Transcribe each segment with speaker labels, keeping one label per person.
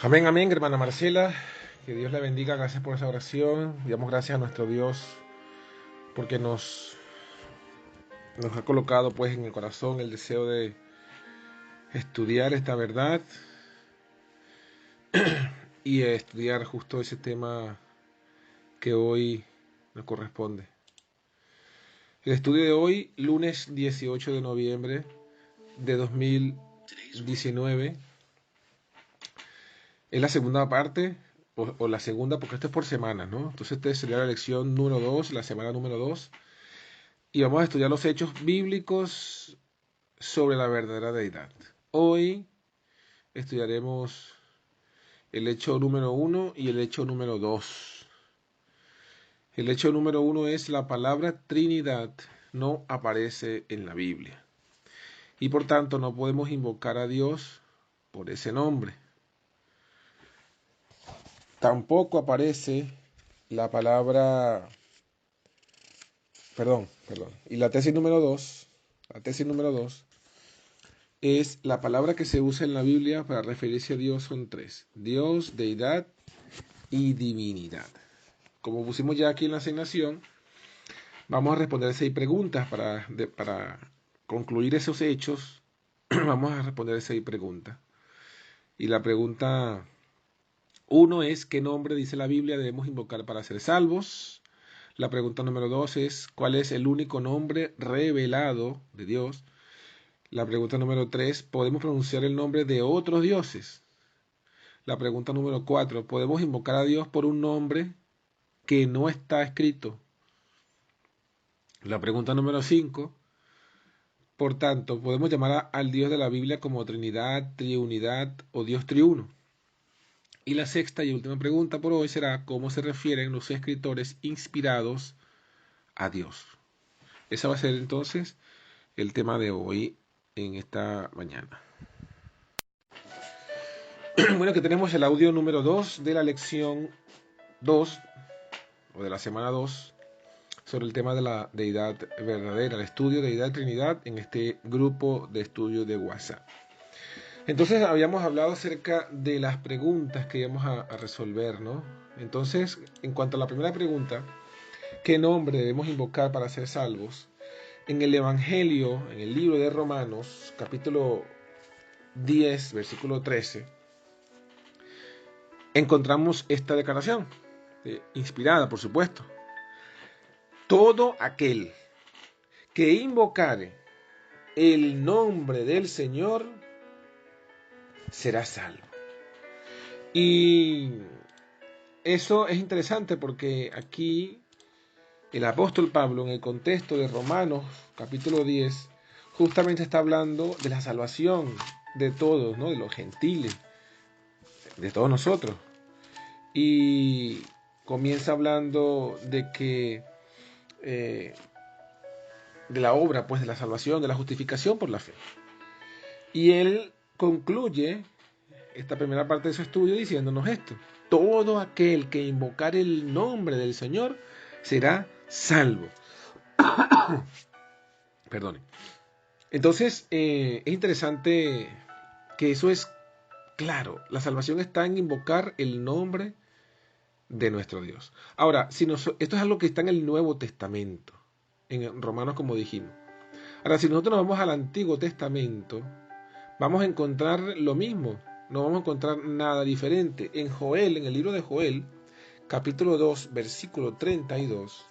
Speaker 1: Amén, amén, hermana Marcela. Que Dios la bendiga. Gracias por esa oración. Damos gracias a nuestro Dios porque nos ha colocado pues en el corazón el deseo de estudiar esta verdad y estudiar justo ese tema que hoy nos corresponde. El estudio de hoy, lunes 18 de noviembre de 2019, es la segunda parte, o la segunda, porque esto es por semanas, ¿no? Entonces esta sería la lección número 2, la semana número 2, y vamos a estudiar los hechos bíblicos sobre la verdadera deidad. Hoy estudiaremos el hecho número 1 y el hecho número 2. El hecho número 1 es la palabra Trinidad no aparece en la Biblia y por tanto no podemos invocar a Dios por ese nombre. Tampoco aparece la palabra, perdón. Y la tesis número 2 es la palabra que se usa en la Biblia para referirse a Dios son tres: Dios, deidad y divinidad. Como pusimos ya aquí en la asignación, vamos a responder 6 preguntas para concluir esos hechos. Vamos a responder 6 preguntas. Y la pregunta 1 es: ¿qué nombre dice la Biblia debemos invocar para ser salvos? La pregunta número 2 es: ¿cuál es el único nombre revelado de Dios? La pregunta número 3: ¿podemos pronunciar el nombre de otros dioses? La pregunta número 4: ¿podemos invocar a Dios por un nombre que no está escrito? La pregunta número 5: por tanto, podemos llamar al Dios de la Biblia como Trinidad, Triunidad o Dios Triuno. Y la sexta y última pregunta por hoy será: ¿cómo se refieren los escritores inspirados a Dios? Ese va a ser entonces el tema de hoy en esta mañana. Bueno, que tenemos el audio número 2 de la lección 2 o de la semana 2 sobre el tema de la deidad verdadera, el estudio de deidad Trinidad en este grupo de estudio de WhatsApp. Entonces habíamos hablado acerca de las preguntas que íbamos a resolver, ¿no? Entonces, en cuanto a la primera pregunta, ¿qué nombre debemos invocar para ser salvos? En el Evangelio, en el libro de Romanos, capítulo 10, versículo 13, encontramos esta declaración, inspirada, por supuesto. Todo aquel que invocare el nombre del Señor será salvo. Y eso es interesante porque aquí el apóstol Pablo, en el contexto de Romanos capítulo 10, justamente está hablando de la salvación de todos, ¿no? De los gentiles, de todos nosotros. Y comienza hablando de que de la obra, pues, de la salvación, de la justificación por la fe. Y él concluye esta primera parte de su estudio diciéndonos esto: todo aquel que invocar el nombre del Señor será salvo. Perdone. Entonces, es interesante que eso es claro. La salvación está en invocar el nombre de nuestro Dios. Ahora, esto es algo que está en el Nuevo Testamento, en Romanos, como dijimos. Ahora, si nosotros nos vamos al Antiguo Testamento, vamos a encontrar lo mismo. No vamos a encontrar nada diferente. En Joel, en el libro de Joel, capítulo 2, versículo 32,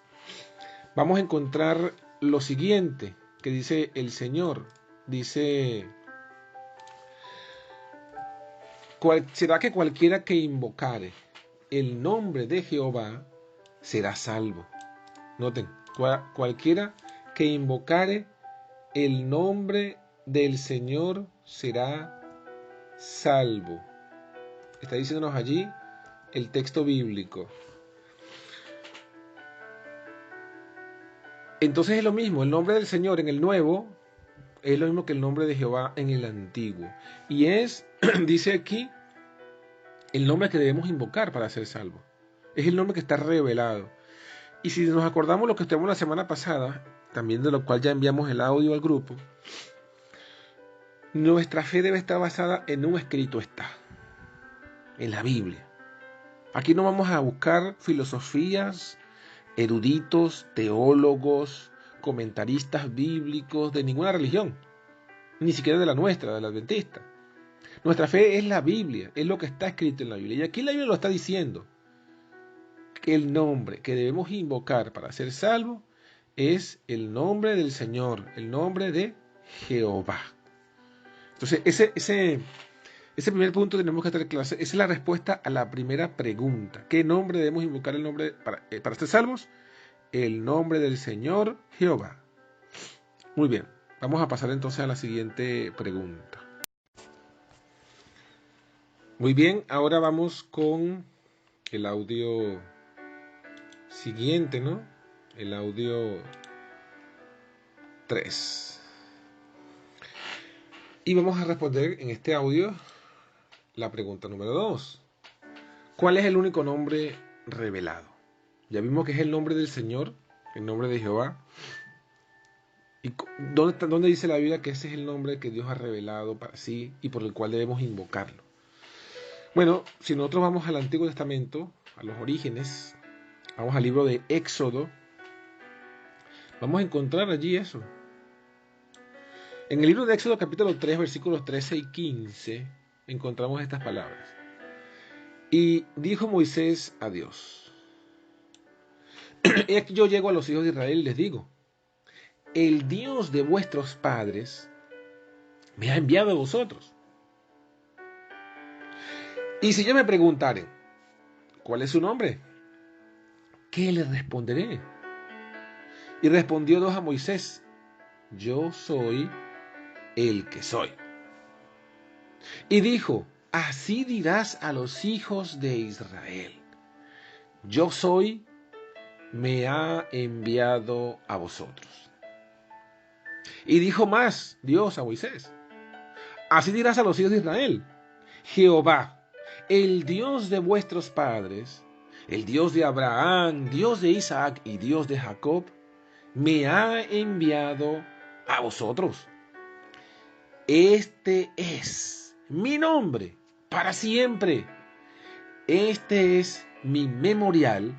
Speaker 1: vamos a encontrar lo siguiente que dice el Señor. Dice: será que cualquiera que invocare el nombre de Jehová será salvo. Noten, cualquiera que invocare el nombre del Señor será salvo. Está diciéndonos allí el texto bíblico. Entonces es lo mismo, el nombre del Señor en el Nuevo es lo mismo que el nombre de Jehová en el Antiguo. Y es, dice aquí, el nombre que debemos invocar para ser salvos. Es el nombre que está revelado. Y si nos acordamos lo que estudiamos la semana pasada, también de lo cual ya enviamos el audio al grupo, nuestra fe debe estar basada en un escrito está. en la Biblia. Aquí no vamos a buscar filosofías, eruditos, teólogos, comentaristas bíblicos de ninguna religión, ni siquiera de la nuestra, de la adventista. Nuestra fe es la Biblia, es lo que está escrito en la Biblia. Y aquí la Biblia lo está diciendo, que el nombre que debemos invocar para ser salvos es el nombre del Señor, el nombre de Jehová. Entonces, ese primer punto tenemos que estar claro. Esa es la respuesta a la primera pregunta. ¿Qué nombre debemos invocar el nombre para ser salvos? El nombre del Señor Jehová. Muy bien, vamos a pasar entonces a la siguiente pregunta. Muy bien, ahora vamos con el audio siguiente, ¿no? El audio 3. Y vamos a responder en este audio la pregunta número 2. ¿Cuál es el único nombre revelado? Ya vimos que es el nombre del Señor, el nombre de Jehová. ¿Y dónde dice la Biblia que ese es el nombre que Dios ha revelado para sí y por el cual debemos invocarlo? Bueno, si nosotros vamos al Antiguo Testamento, a los orígenes, vamos al libro de Éxodo, vamos a encontrar allí eso. En el libro de Éxodo capítulo 3, versículos 13 y 15, encontramos estas palabras. Y dijo Moisés a Dios: yo llego a los hijos de Israel y les digo, el Dios de vuestros padres me ha enviado a vosotros. Y si yo me preguntare, ¿cuál es su nombre? ¿Qué le responderé? Y respondió Dios a Moisés: yo soy el que soy. Y dijo: así dirás a los hijos de Israel, yo soy, me ha enviado a vosotros. Y dijo más Dios a Moisés: así dirás a los hijos de Israel, Jehová, el Dios de vuestros padres, el Dios de Abraham, Dios de Isaac y Dios de Jacob, me ha enviado a vosotros. Este es mi nombre para siempre. Este es mi memorial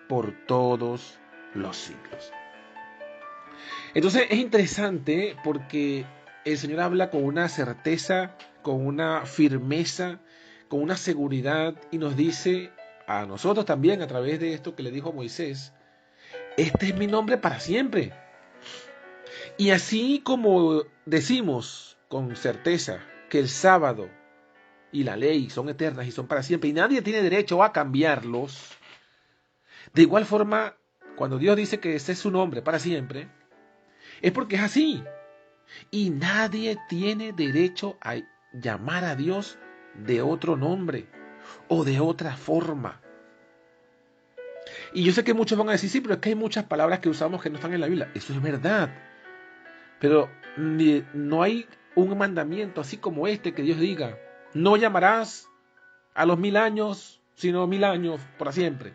Speaker 1: por todos los siglos. Entonces es interesante porque el Señor habla con una certeza, con una firmeza, con una seguridad y nos dice a nosotros también a través de esto que le dijo a Moisés: este es mi nombre para siempre. Y así como decimos con certeza que el sábado y la ley son eternas y son para siempre y nadie tiene derecho a cambiarlos, de igual forma, cuando Dios dice que ese es su nombre para siempre, es porque es así. Y nadie tiene derecho a llamar a Dios de otro nombre o de otra forma. Y yo sé que muchos van a decir, sí, pero es que hay muchas palabras que usamos que no están en la Biblia. Eso es verdad. Pero no hay un mandamiento así como este que Dios diga: no llamarás a los 1000 años, sino 1000 años para siempre.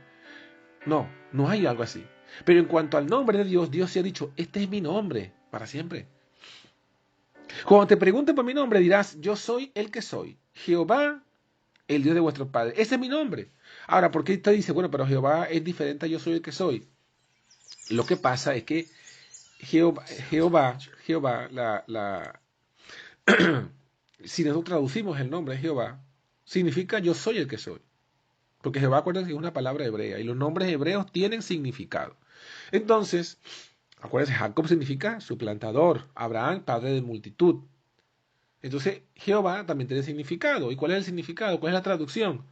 Speaker 1: No, no hay algo así. Pero en cuanto al nombre de Dios, Dios se ha dicho: este es mi nombre para siempre. Cuando te pregunten por mi nombre, dirás: yo soy el que soy, Jehová, el Dios de vuestros padres. Ese es mi nombre. Ahora, ¿por qué te dice, bueno, pero Jehová es diferente a yo soy el que soy? Lo que pasa es que Jehová, si nosotros traducimos el nombre de Jehová, significa yo soy el que soy. Porque Jehová, acuérdense que es una palabra hebrea y los nombres hebreos tienen significado. Entonces, acuérdense, Jacob significa suplantador, Abraham, padre de multitud. Entonces, Jehová también tiene significado. ¿Y cuál es el significado? ¿Cuál es la traducción?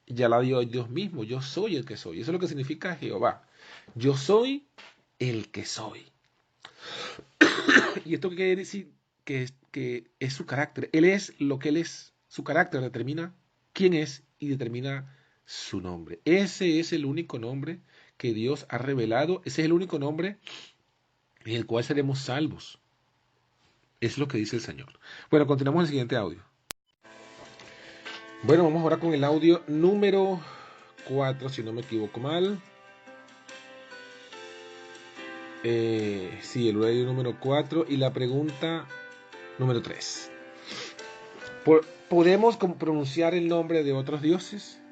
Speaker 1: Ya la dio Dios mismo: yo soy el que soy. Eso es lo que significa Jehová. Yo soy el que soy. ¿Y esto qué quiere decir? Que es su carácter. Él es lo que él es. Su carácter determina quién es y determina su nombre. Ese es el único nombre que Dios ha revelado. Ese es el único nombre en el cual seremos salvos. Es lo que dice el Señor. Bueno, continuamos en el siguiente audio. Bueno, vamos ahora con el audio número 4, si no me equivoco mal. Sí, el audio número 4 y la pregunta número 3. ¿Podemos pronunciar el nombre de otros dioses?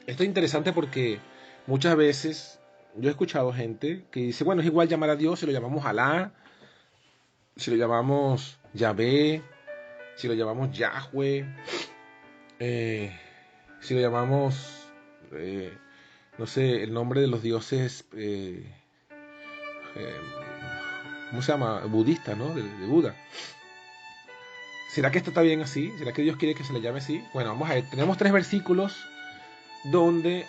Speaker 1: Esto es interesante porque muchas veces yo he escuchado gente que dice, bueno, es igual llamar a Dios si lo llamamos Alá, si lo llamamos Yahvé, si lo llamamos Yahweh, eh, si lo llamamos, no sé, el nombre de los dioses, eh, ¿cómo se llama? Budista, ¿no? De Buda. ¿Será que esto está bien así? ¿Será que Dios quiere que se le llame así? Bueno, vamos a ver. Tenemos 3 versículos donde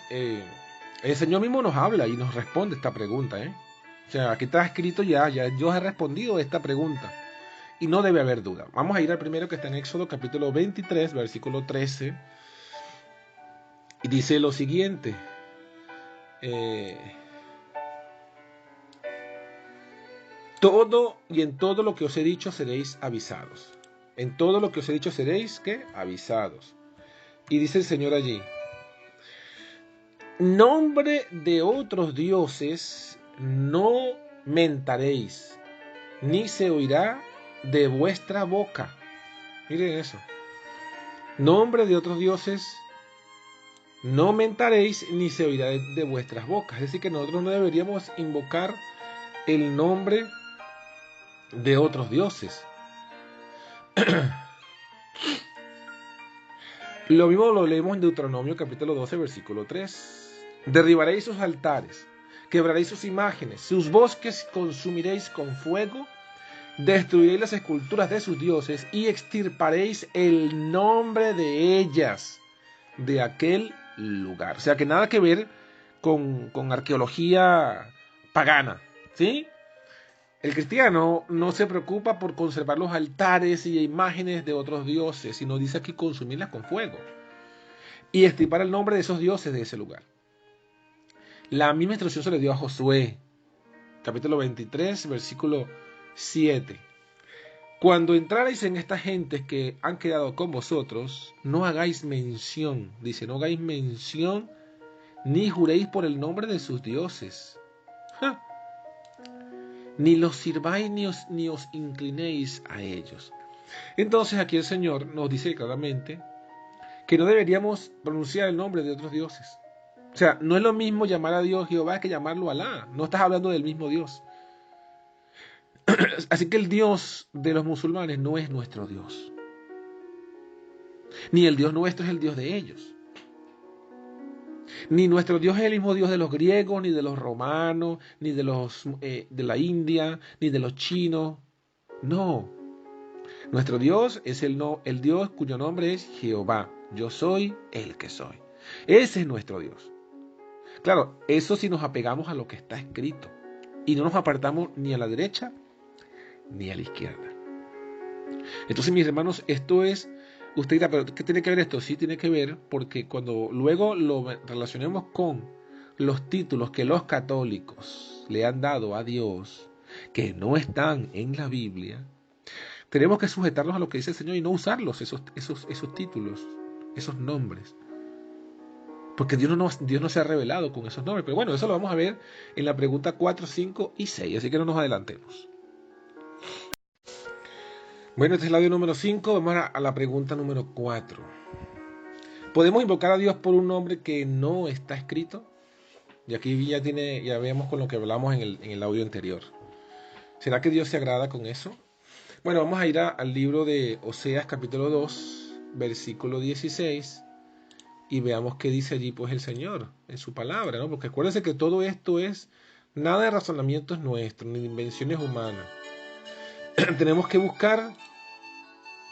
Speaker 1: el Señor mismo nos habla y nos responde esta pregunta. O sea, aquí está escrito ya Dios ha respondido esta pregunta. Y no debe haber duda. Vamos a ir al primero que está en Éxodo capítulo 23, versículo 13. Y dice lo siguiente. Todo y en todo lo que os he dicho seréis avisados. En todo lo que os he dicho seréis, ¿qué? Avisados. Y dice el Señor allí, nombre de otros dioses no mentaréis, ni se oirá de vuestra boca. Miren eso. Nombre de otros dioses no mentaréis, ni se oirá de vuestras bocas. Es decir, que nosotros no deberíamos invocar el nombre de otros dioses. Lo mismo lo leemos en Deuteronomio capítulo 12, versículo 3. Derribaréis sus altares, quebraréis sus imágenes, sus bosques consumiréis con fuego, destruiréis las esculturas de sus dioses y extirparéis el nombre de ellas de aquel lugar. O sea que nada que ver con arqueología pagana, ¿sí? El cristiano no se preocupa por conservar los altares y imágenes de otros dioses, sino dice aquí consumirlas con fuego y extirpar el nombre de esos dioses de ese lugar. La misma instrucción se le dio a Josué, capítulo 23, versículo 7. Cuando entraréis en estas gentes que han quedado con vosotros, no hagáis mención, dice, no hagáis mención, ni juréis por el nombre de sus dioses. ¡Ja! Ni los sirváis ni os inclinéis a ellos. Entonces aquí el Señor nos dice claramente que no deberíamos pronunciar el nombre de otros dioses. O sea, no es lo mismo llamar a Dios Jehová que llamarlo Alá. No estás hablando del mismo Dios. Así que el Dios de los musulmanes no es nuestro Dios. Ni el Dios nuestro es el Dios de ellos. Ni nuestro Dios es el mismo Dios de los griegos, ni de los romanos, ni de los de la India, ni de los chinos. No. Nuestro Dios es el Dios cuyo nombre es Jehová. Yo soy el que soy. Ese es nuestro Dios. Claro, eso si nos apegamos a lo que está escrito. Y no nos apartamos ni a la derecha ni a la izquierda. Entonces, mis hermanos, esto es... Usted dirá, ¿pero qué tiene que ver esto? Sí tiene que ver porque cuando luego lo relacionemos con los títulos que los católicos le han dado a Dios, que no están en la Biblia, tenemos que sujetarnos a lo que dice el Señor y no usarlos, esos títulos, esos nombres. Porque Dios no se ha revelado con esos nombres. Pero bueno, eso lo vamos a ver en la pregunta 4, 5 y 6, así que no nos adelantemos. Bueno, este es el audio número 5, vamos a la pregunta número 4. ¿Podemos invocar a Dios por un nombre que no está escrito? Y aquí ya vemos con lo que hablamos en el audio anterior. ¿Será que Dios se agrada con eso? Bueno, vamos a ir al libro de Oseas capítulo 2, versículo 16, y veamos qué dice allí pues el Señor en su palabra, ¿no? Porque acuérdense que todo esto es nada de razonamientos nuestros, ni de invenciones humanas. Tenemos que buscar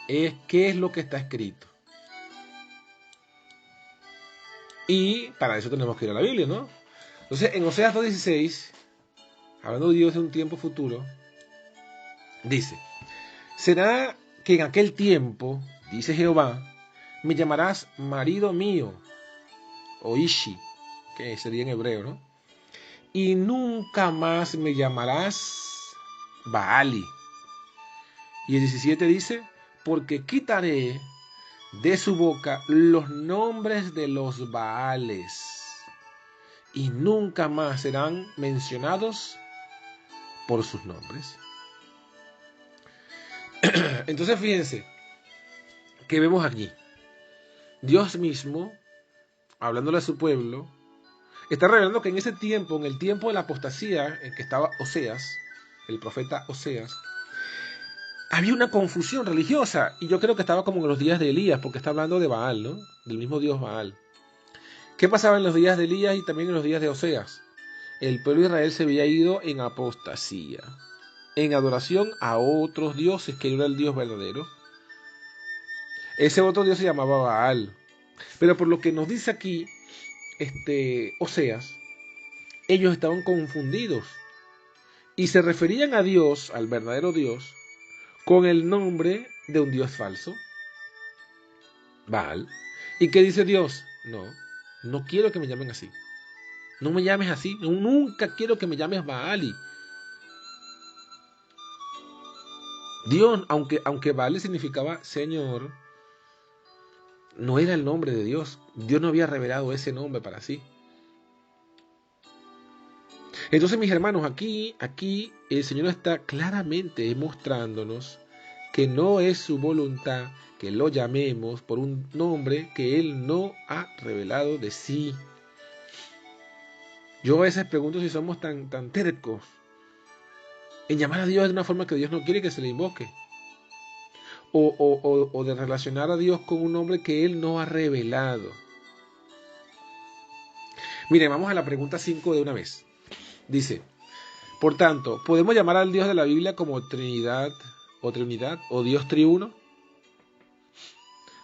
Speaker 1: qué es lo que está escrito. Y para eso tenemos que ir a la Biblia, ¿no? Entonces, en Oseas 2:16, hablando de Dios de un tiempo futuro, dice: será que en aquel tiempo, dice Jehová, me llamarás marido mío, o Ishi, que sería en hebreo, ¿no? Y nunca más me llamarás Baali. Y el 17 dice: porque quitaré de su boca los nombres de los Baales, y nunca más serán mencionados por sus nombres. Entonces fíjense ¿qué vemos aquí? Dios mismo, hablándole a su pueblo, está revelando que en ese tiempo, en el tiempo de la apostasía, en que estaba Oseas, el profeta Oseas, había una confusión religiosa, y yo creo que estaba como en los días de Elías, porque está hablando de Baal, ¿no? Del mismo Dios Baal. ¿Qué pasaba en los días de Elías y también en los días de Oseas? El pueblo de Israel se había ido en apostasía, en adoración a otros dioses, que no era el Dios verdadero. Ese otro Dios se llamaba Baal. Pero por lo que nos dice aquí, Oseas, ellos estaban confundidos y se referían a Dios, al verdadero Dios, con el nombre de un Dios falso, Baal. ¿Y qué dice Dios? No, no quiero que me llamen así. No me llames así. Nunca quiero que me llames Baal. Dios, aunque Baal significaba Señor, no era el nombre de Dios. Dios no había revelado ese nombre para sí. Entonces, mis hermanos, aquí el Señor está claramente mostrándonos que no es su voluntad que lo llamemos por un nombre que Él no ha revelado de sí. Yo a veces pregunto si somos tan tercos en llamar a Dios de una forma que Dios no quiere que se le invoque. O de relacionar a Dios con un nombre que Él no ha revelado. Mire, vamos a la pregunta 5 de una vez. Dice, por tanto, ¿podemos llamar al Dios de la Biblia como Trinidad o Dios triuno?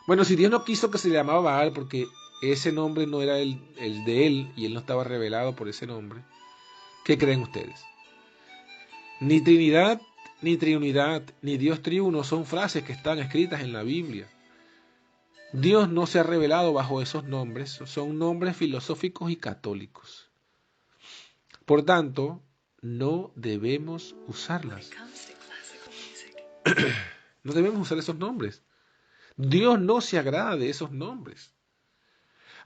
Speaker 1: Bueno, si Dios no quiso que se le llamaba Baal porque ese nombre no era el de Él y Él no estaba revelado por ese nombre, ¿qué creen ustedes? Ni Trinidad, ni Triunidad, ni Dios triuno son frases que están escritas en la Biblia. Dios no se ha revelado bajo esos nombres, son nombres filosóficos y católicos. Por tanto, no debemos usarlas. No debemos usar esos nombres. Dios no se agrada de esos nombres.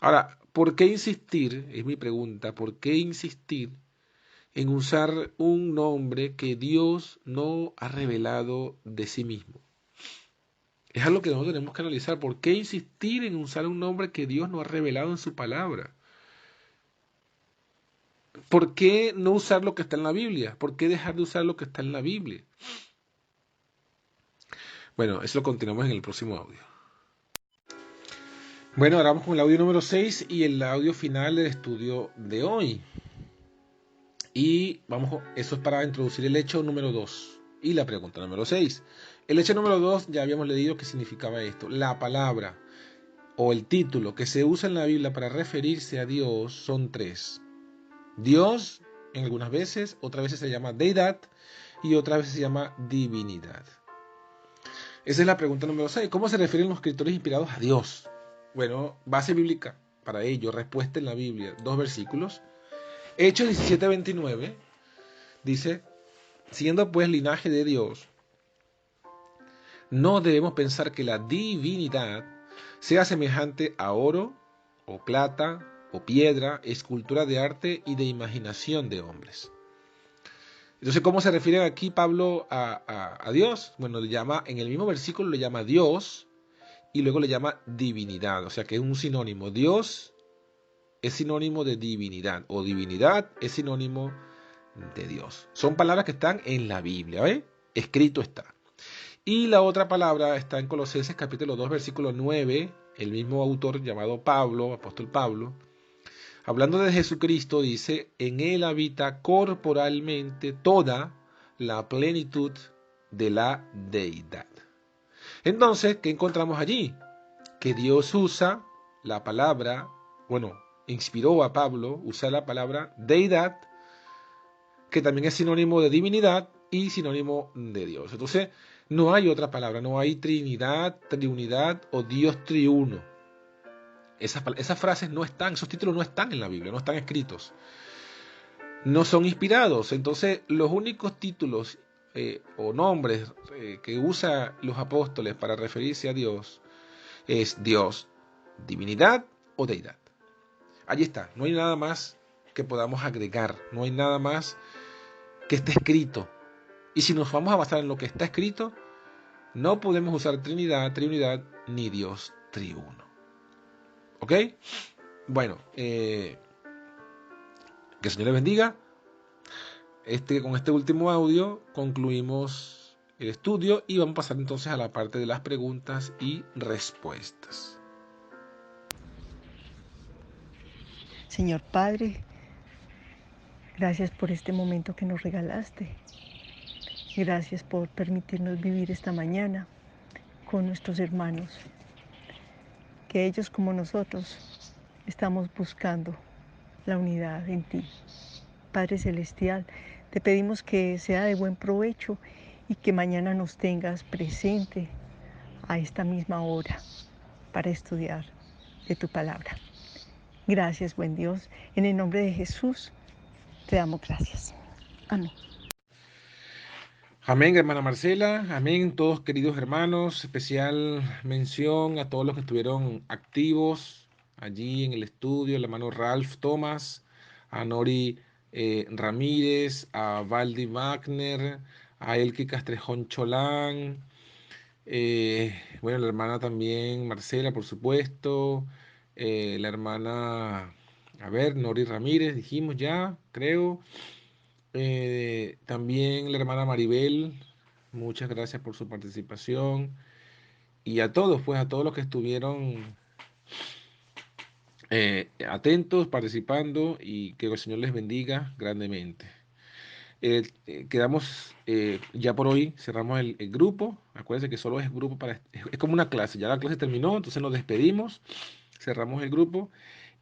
Speaker 1: Ahora, ¿por qué insistir? Es mi pregunta. ¿Por qué insistir en usar un nombre que Dios no ha revelado de sí mismo? Es algo que nosotros tenemos que analizar. ¿Por qué insistir en usar un nombre que Dios no ha revelado en su palabra? ¿Por qué no usar lo que está en la Biblia? ¿Por qué dejar de usar lo que está en la Biblia? Bueno, eso lo continuamos en el próximo audio. Bueno, ahora vamos con el audio número 6 y el audio final del estudio de hoy. Y eso es para introducir el hecho número 2 y la pregunta número 6. El hecho número 2 ya habíamos leído que significaba esto. La palabra o el título que se usa en la Biblia para referirse a Dios son 3. Dios, en algunas veces, otras veces se llama deidad y otras veces se llama divinidad. Esa es la pregunta número 6. ¿Cómo se refieren los escritores inspirados a Dios? Bueno, base bíblica para ello, respuesta en la Biblia, 2 versículos. Hechos 17:29 dice, siendo pues linaje de Dios, no debemos pensar que la divinidad sea semejante a oro, o plata, o piedra, escultura de arte y de imaginación de hombres. Entonces, ¿cómo se refiere aquí Pablo a Dios? Bueno, le llama, en el mismo versículo le llama Dios y luego le llama divinidad, o sea que es un sinónimo. Dios es sinónimo de divinidad, o divinidad es sinónimo de Dios. Son palabras que están en la Biblia, ¿eh? Escrito está. Y la otra palabra está en Colosenses capítulo 2, versículo 9, el mismo autor llamado Pablo, apóstol Pablo, hablando de Jesucristo, dice, en él habita corporalmente toda la plenitud de la deidad. Entonces, ¿qué encontramos allí? Que Dios usa la palabra, inspiró a Pablo usar la palabra deidad, que también es sinónimo de divinidad y sinónimo de Dios. Entonces, no hay otra palabra, no hay Trinidad, Triunidad o Dios triuno. Esas frases no están, esos títulos no están en la Biblia, no están escritos. No son inspirados. Entonces, los únicos títulos o nombres que usan los apóstoles para referirse a Dios es Dios, divinidad o deidad. Allí está, no hay nada más que podamos agregar, no hay nada más que esté escrito. Y si nos vamos a basar en lo que está escrito, no podemos usar Trinidad, Triunidad ni Dios triuno. ¿Ok? Bueno, que el Señor les bendiga. Con este último audio concluimos el estudio y vamos a pasar entonces a la parte de las preguntas y respuestas.
Speaker 2: Señor Padre, gracias por este momento que nos regalaste. Gracias por permitirnos vivir esta mañana con nuestros hermanos, que ellos como nosotros estamos buscando la unidad en ti. Padre Celestial, te pedimos que sea de buen provecho y que mañana nos tengas presente a esta misma hora para estudiar de tu palabra. Gracias, buen Dios. En el nombre de Jesús te damos gracias. Amén.
Speaker 1: Amén, hermana Marcela. Amén, todos queridos hermanos. Especial mención a todos los que estuvieron activos allí en el estudio, el hermano Ralph Thomas, a Nori Ramírez, a Valdi Wagner, a Elke Castrejón Cholán, bueno, la hermana también Marcela, por supuesto, la hermana, a ver, Nori Ramírez, dijimos ya, creo. También la hermana Maribel, muchas gracias por su participación. Y a todos, pues a todos los que estuvieron atentos, participando y que el Señor les bendiga grandemente. Quedamos ya por hoy, cerramos el grupo. Acuérdense que solo es grupo es como una clase, ya la clase terminó, entonces nos despedimos, cerramos el grupo.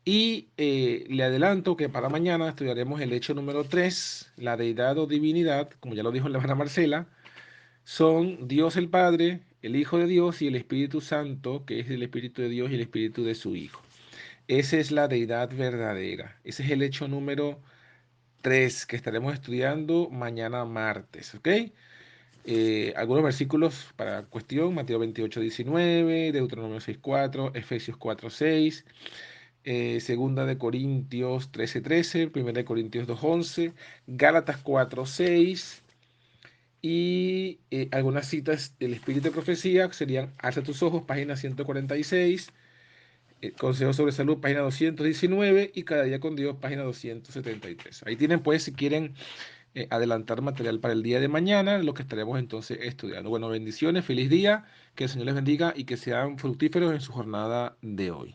Speaker 1: Y le adelanto que para mañana estudiaremos el hecho número 3, la deidad o divinidad, como ya lo dijo la hermana Marcela, son Dios el Padre, el Hijo de Dios y el Espíritu Santo, que es el Espíritu de Dios y el Espíritu de su Hijo. Esa es la deidad verdadera. Ese es el hecho número 3 que estaremos estudiando mañana martes, ¿ok? Algunos versículos para cuestión: Mateo 28:19, Deuteronomio 6:4, Efesios 4:6, Segunda de Corintios 13:13, Primera de Corintios 2:11, Gálatas 4:6 y algunas citas del Espíritu de Profecía serían: Alza tus ojos, página 146, Consejo sobre Salud, página 219 y Cada día con Dios, página 273. Ahí tienen, pues, si quieren adelantar material para el día de mañana, lo que estaremos entonces estudiando. Bueno, bendiciones, feliz día, que el Señor les bendiga y que sean fructíferos en su jornada de hoy.